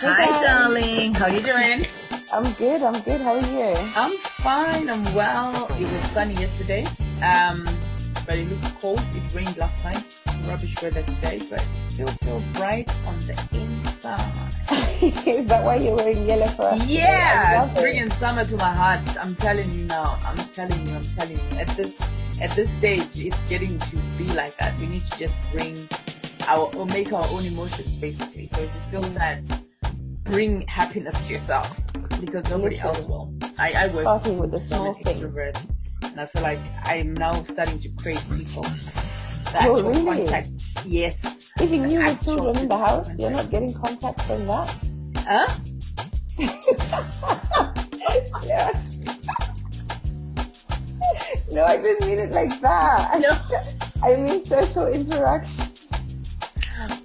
Hey Hi, guys, darling. How you doing? I'm good. I'm good. How are you? I'm fine. I'm well. It was sunny yesterday, um, but it looks cold. It rained last night. Rubbish weather today, but still feel bright on the inside. Is that why you're wearing yellow for us today? I Yeah, love it's it. bringing summer to my heart. I'm telling you now. I'm telling you. I'm telling you. At this stage, it's getting to be like that. We need to just bring our or make our own emotions, basically. So if you feel Mm, sad, bring happiness to yourself because nobody else literally, will. I work with starting with people, the so I'm an small things. extrovert, and I feel like I'm now starting to crave people, the Oh, actual really? contact. Yes, Even the you with actual children in the physical house, you're contact. not getting contact from that? Huh? Yeah. No, I didn't mean it like that. No, I mean social interaction.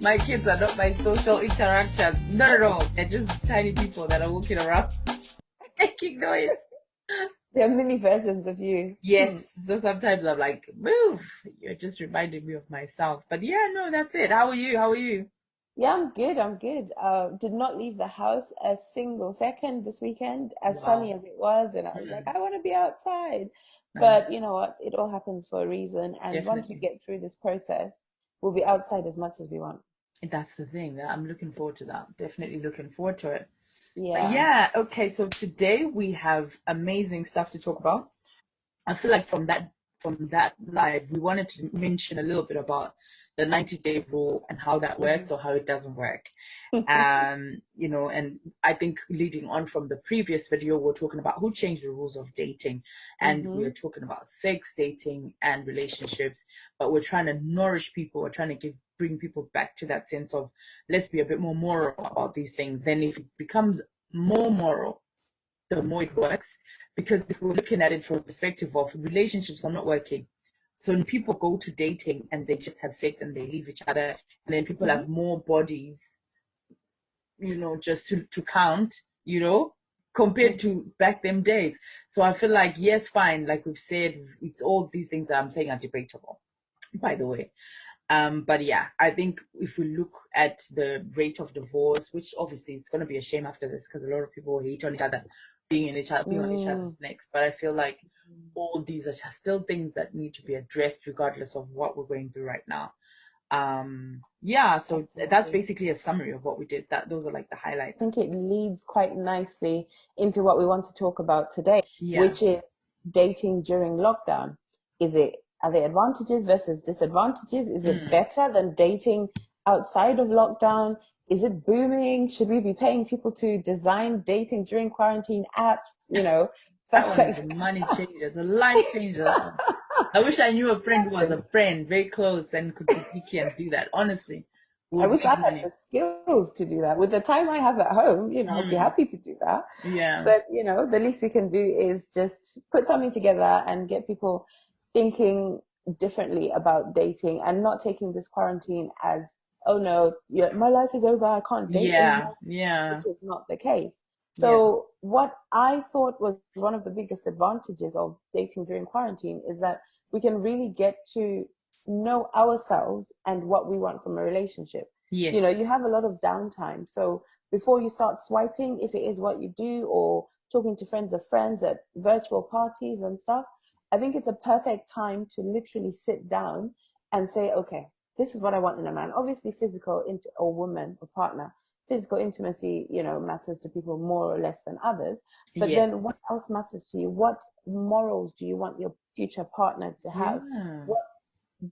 my kids are not my social interactions. Not at all. They're just tiny people that are walking around making noise. They're mini versions of you. Hmm. Yes, so sometimes I'm like, move. You're just reminding me of myself. But yeah, no, that's it. How are you? How are you? Yeah, I'm good. I'm good. Did not leave the house a single second this weekend, as sunny Wow. as it was, and I was like, Hmm. I want to be outside. Uh, But you know what? It all happens for a reason, and once we Definitely. get through this process, we'll be outside as much as we want. That's the thing. That I'm looking forward to that. Definitely looking forward to it. But Yeah. yeah, okay, so today we have amazing stuff to talk about. I feel like from that live, we wanted to mention a little bit about the 90-day rule and how that works Mhm. or how it doesn't work. And I think leading on from the previous video, we're talking about who changed the rules of dating, and we are Mhm. talking about sex, dating, and relationships. But we're trying to nourish people. We're trying to bring people back to that sense of let's be a bit more moral about these things. Then, if it becomes more moral, the more it works. Because if we're looking at it from a perspective of relationships are not working. So when people go to dating and they just have sex and they leave each other, and then people Mhm. have more bodies, just to count, compared Mhm. to back them days. So I feel like, yes, fine, like we've said, it's all these things that I'm saying are debatable, by the way. But yeah, I think if we look at the rate of divorce, which obviously it's going to be a shame after this because a lot of people hate on each other, being on each Mm. other's necks. But I feel like all these are still things that need to be addressed regardless of what we're going through right now. Yeah, so that's Absolutely. basically a summary of what we did. That those are like the I highlights. think it leads quite nicely into what we want to talk about today, Yeah. which is dating during lockdown. Are there advantages versus disadvantages? Is it Mm. better than dating outside of lockdown? Is it booming? Should we be paying people to design dating during quarantine apps? That Stuff one is like a money changer. It's a life changer. That one. I wish I knew a friend who was that. a friend, very close, and could be geeky and do that. Honestly, we I would wish I make had money. the skills to do that. With the time I have at home, I'd be Mm. happy to do that. Yeah. But, the least we can do is just put something together and get people thinking differently about dating and not taking this quarantine as, oh no, yeah, my life is over, I can't date Yeah. anymore, Yeah. which is not the case. Yeah. So, what I thought was one of the biggest advantages of dating during quarantine is that we can really get to know ourselves and what we want from a relationship. Yes. You have a lot of downtime. So, before you start swiping, if it is what you do, or talking to friends of friends at virtual parties and stuff, I think it's a perfect time to literally sit down and say, okay, this is what I want in a man. Obviously, physical into or woman or partner, physical intimacy, matters to people more or less than others. But Yes. then what else matters to you? What morals do you want your future partner to have? Yeah. What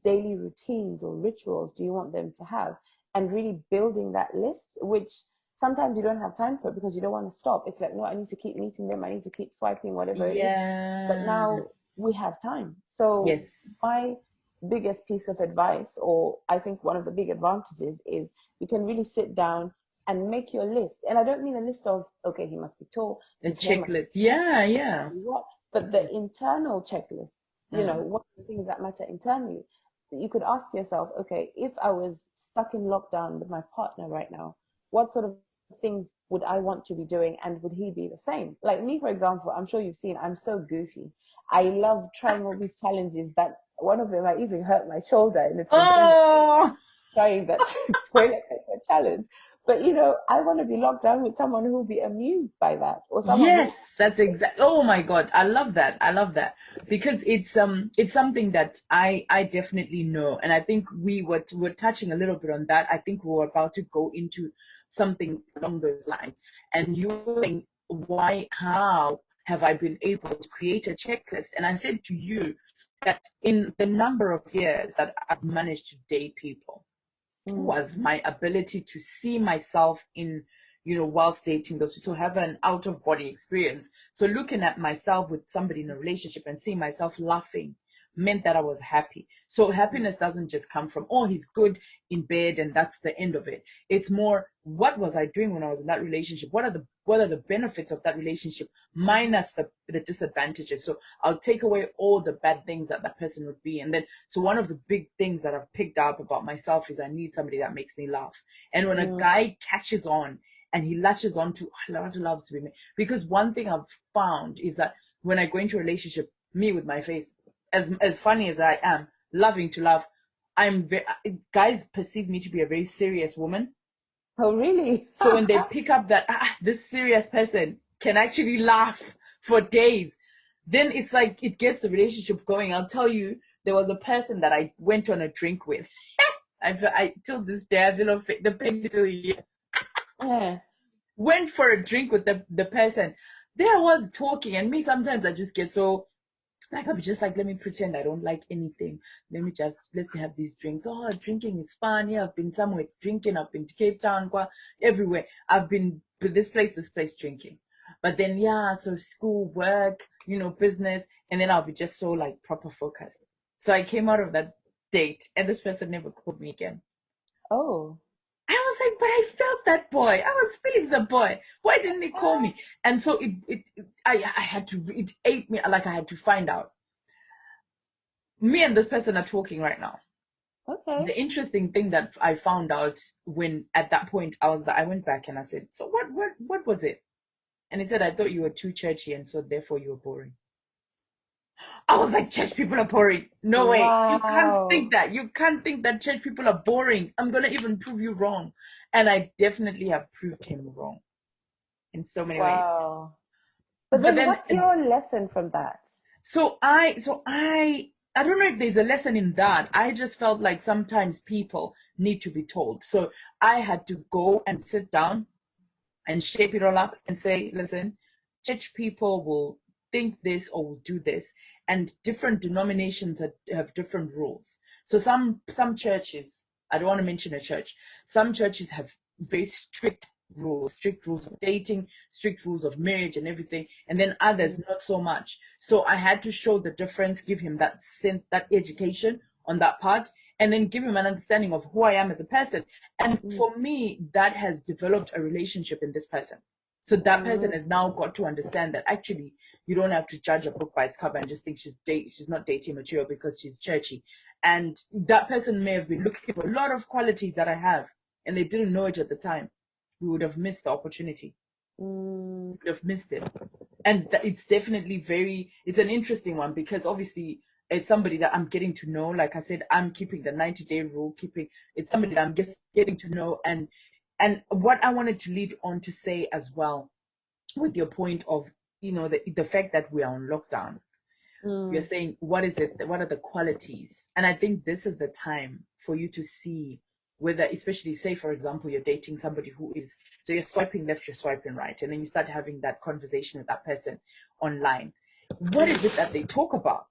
daily routines or rituals do you want them to have? And really building that list, which sometimes you don't have time for it because you don't want to stop. It's like, no, I need to keep meeting them, I need to keep swiping, whatever it is. But Yeah. now we have time. So Yes. my biggest piece of advice, or I think one of the big advantages, is you can really sit down and make your list. And I don't mean a list of, okay, he must be tall, A his hair must be checklist. snatched, Yeah. he must Yeah. be what, but the internal checklist, Mm. what are the things that matter internally. You could ask yourself, okay, if I was stuck in lockdown with my partner right now, what sort of things would I want to be doing, and would he be the same? Like me, for example, I'm sure you've seen, I'm so goofy. I love trying all these challenges that one of them I even hurt my shoulder, and it's embarrassing Oh. trying that toilet paper challenge. But I want to be locked down with someone who will be amused by that, or someone who. Yes, that's exact. Oh my God, I love that. I love that because it's something that I definitely know, and I think we're touching a little bit on that. I think we're about to go into something along those lines, and you were saying, why, how have I been able to create a checklist? And I said to you that in the number of years that I've managed to date people, Mm, was my ability to see myself in, whilst dating those, so have an out of body experience. So looking at myself with somebody in a relationship and seeing myself laughing meant that I was happy. So happiness doesn't just come from, oh, he's good in bed and that's the end of it. It's more, what was I doing when I was in that relationship? What are the benefits of that relationship minus the disadvantages? So I'll take away all the bad things that that person would be. And then, so one of the big things that I've picked up about myself is I need somebody that makes me laugh. And when a mm, guy catches on and he latches on to, I love to love to be me. Because one thing I've found is that when I go into a relationship, me with my face, as funny as I am, loving to love, guys perceive me to be a very serious woman. oh, really? So when they pick up that this serious person can actually laugh for days, then it's like it gets the relationship going. I'll tell you, there was a person that I went on a drink with. I till this day I feel the pain is still here. Yeah. Went for a drink with the person. There I was talking, and me sometimes I just get so like I'm just like, let me pretend I don't like anything. Let's have these drinks. Oh, drinking is fun. Yeah, I've been somewhere drinking. I've been to Cape Town, everywhere. I've been to this place drinking. But then yeah, so school, work, business, and then I'll be just so like proper focused. So I came out of that date and this person never called me again. Oh. I was like, but I felt that boy. I was feeling the boy. Why didn't he call me? And so I had to, it ate me, like I had to find out. Me and this person are talking right now. Okay. The interesting thing that I found out when at that point I went back and I said, so what was it? And he said, I thought you were too churchy and so therefore you were boring. I was like, church people are boring. No way. You can't think Wow. that. You can't think that church people are boring. I'm gonna even prove you wrong. And I definitely have proved him wrong in so many ways. Wow. But But then then what's your lesson from that? so I don't know if there's a lesson in that. I just felt like sometimes people need to be told. So I had to go and sit down and shape it all up and say, listen, church people will think this or will do this, and different denominations have different rules. So some churches, I don't want to mention a church, some churches have very strict rules of dating, strict rules of marriage and everything, and then others Mm, not so much. So I had to show the difference, give him that sense, that education on that part, and then give him an understanding of who I am as a person. And mm, for me, that has developed a relationship in this person. So that person mm, has now got to understand that actually you don't have to judge a book by its cover and just think she's not dating material because she's churchy. And that person may have been looking for a lot of qualities that I have, and they didn't know it at the time. We would have missed the opportunity. mm, We would have missed it. And it's definitely it's an interesting one because obviously it's somebody that I'm getting to know. Like I said, I'm keeping the 90-day rule, it's somebody that I'm just getting to know. And what I wanted to lead on to say as well, with your point of, the fact that we are on lockdown, you're mm, saying, what is it? What are the qualities? And I think this is the time for you to see whether, especially say, for example, you're dating somebody so you're swiping left, you're swiping right, and then you start having that conversation with that person online. What is mm, it that they talk about?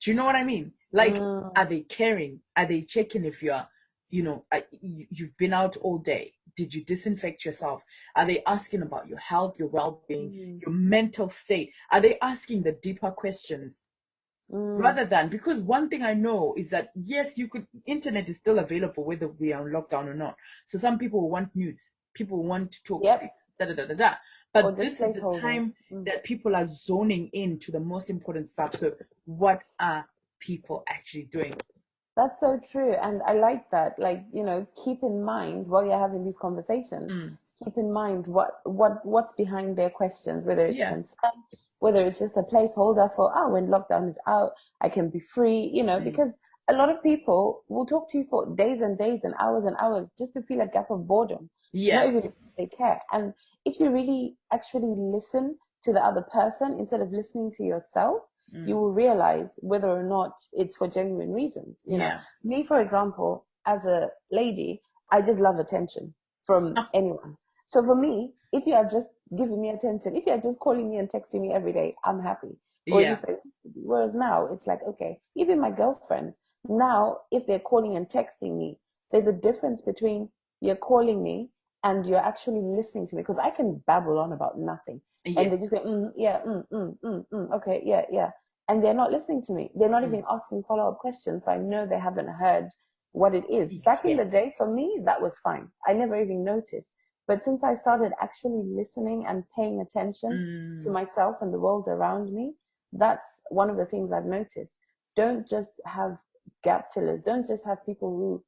Do you know what I mean? Like, are mm, they caring? Are they checking if you've been out all day? Did you disinfect yourself? Are they asking about your health, your well-being, mm, your mental state? Are they asking the deeper questions? mm. Rather than, because one thing I know is that yes, internet is still available whether we are on lockdown or not. So some people will want news, people want to talk Yep. sex, da da da da da. Or But just this is the placeholders. time Mm. that people are zoning in to the most important stuff. So what are people actually doing? That's so true. And I like that. Like, keep in mind while you're having these conversations, Mm, keep in mind what's behind their questions, whether it's yeah. concern, whether it's just a placeholder for, when lockdown is out, I can be free, Mm, because a lot of people will talk to you for days and hours just to feel a gap of boredom, not Yeah. even if they care. And if you really actually listen to the other person instead of listening to yourself, you Mm. will realize whether or not it's for genuine reasons. Yeah. Me, for example, as a lady, I just love attention from anyone. So for me, if you are just giving me attention, if you are just calling me and texting me every day, I'm happy. Or at Yeah. least whereas now it's like, okay, even my girlfriends, now if they're calling and texting me, there's a difference between you're calling me and you're actually listening to me, because I can babble on about nothing and they Yes. just go, yeah, okay, yeah, yeah. And they're not listening to me. They're not Mm. even asking follow-up questions. So I know they haven't heard what it is. Back in the Yes. day, for me, that was fine. I never even noticed. But since I started actually listening and paying attention to Mm. myself and the world around me, that's one of the things I've noticed. Don't just have gap fillers. Don't just have people who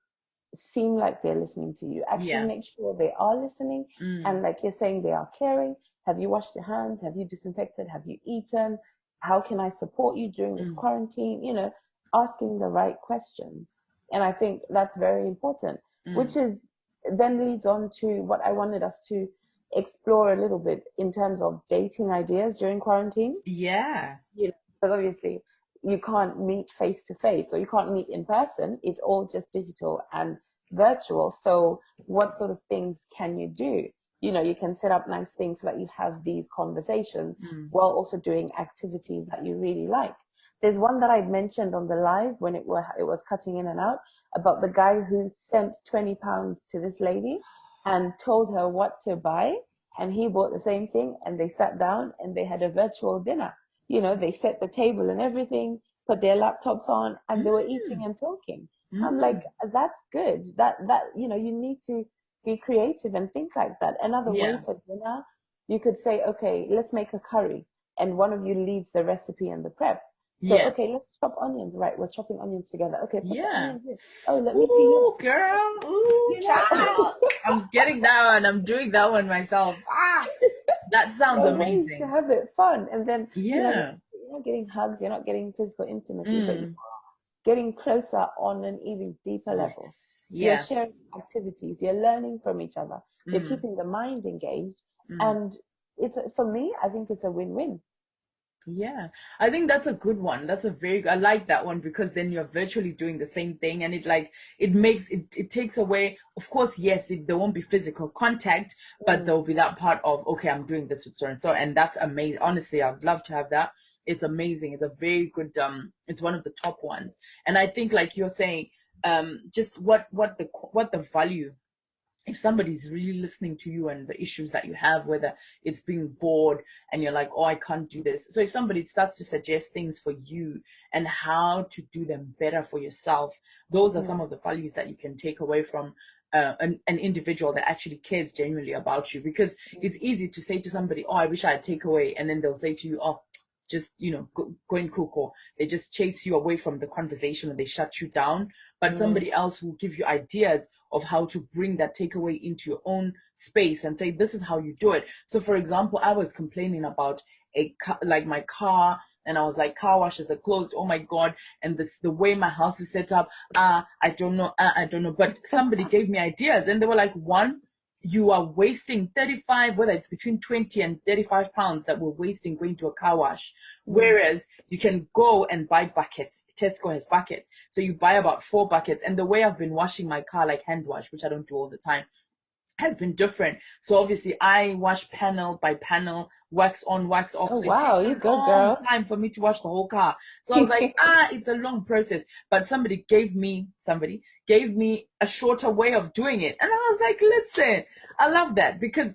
seem like they're listening to you. Actually Yeah. make sure they are listening. Mm. And like you're saying, they are caring. Have you washed your hands? Have you disinfected? Have you eaten? How can I support you during this Mm. quarantine? Asking the right questions. And I think that's very important, which Mm. is then leads on to what I wanted us to explore a little bit in terms of dating ideas during quarantine. Yeah. Because obviously you can't meet face to face, or you can't meet in person. It's all just digital and virtual. So what sort of things can you do? You can set up nice things so that you have these conversations Mm. while also doing activities that you really like. There's one that I mentioned on the live when it was cutting in and out, about the guy who sent £20 to this lady and told her what to buy, and he bought the same thing, and they sat down and they had a virtual dinner. They set the table and everything, put their laptops on, and they were eating Mm. and talking. I'm like, Mm. that's good. You need to be creative and think like that. Another way Yeah. for dinner, you could say, okay, let's make a curry, and one of you leads the recipe and the prep. So, Yeah. okay, let's chop onions. Right, we're chopping onions together. Okay, put the Yeah. onions in. Oh, let me see yours. Ooh, girl. Ooh, You know, child. I'm getting that one. I'm doing that one myself. Ah, that sounds there are ways to amazing. have it fun, and then Yeah. you're not getting hugs, you're not getting physical intimacy, but Mm. getting closer on an even deeper level. Yes. You're Yeah. sharing activities, you're learning from each other, you're Mm. keeping the mind engaged, Mm. and for me, I think it's a win-win. Yeah, I think that's a good one. That's a very, I like that one because then you're virtually doing the same thing and it takes away, of course, yes, there won't be physical contact, but Mm, there'll be that part of, okay, I'm doing this with so and so, and that's amazing. Honestly, I'd love to have that. It's amazing. It's a very good, it's one of the top ones. And I think like you're saying, just what the value, if somebody's really listening to you and the issues that you have, whether it's being bored and you're like, oh, I can't do this. So if somebody starts to suggest things for you and how to do them better for yourself, those are some mm, of the values that you can take away from an individual that actually cares genuinely about you. Because it's mm, easy to say to somebody, oh, I wish I had takeaway, and then they'll say to you, oh, just go and cook, or they just chase you away from the conversation, or they shut you down. But mm, somebody else will give you ideas of how to bring that takeaway into your own space and say, this is how you do it. So for example, I was complaining about like my car, and I was like, car washes are closed, oh my god, and the way my house is set up, I don't know, but somebody gave me ideas, and they were like, one, you are wasting 35, whether it's between 20 and 35 pounds that we're wasting going to a car wash. mm, Whereas you can go and buy buckets. Tesco has buckets. So you buy about 4 buckets. And the way I've been washing my car, like hand wash, which I don't do all the time, has been different. So obviously I wash panel by panel, wax on, wax off. oh So it takes wow, a you go, long girl. time for me to wash the whole car. So I was like, it's a long process. But somebody gave me a shorter way of doing it. And I was like, listen, I love that because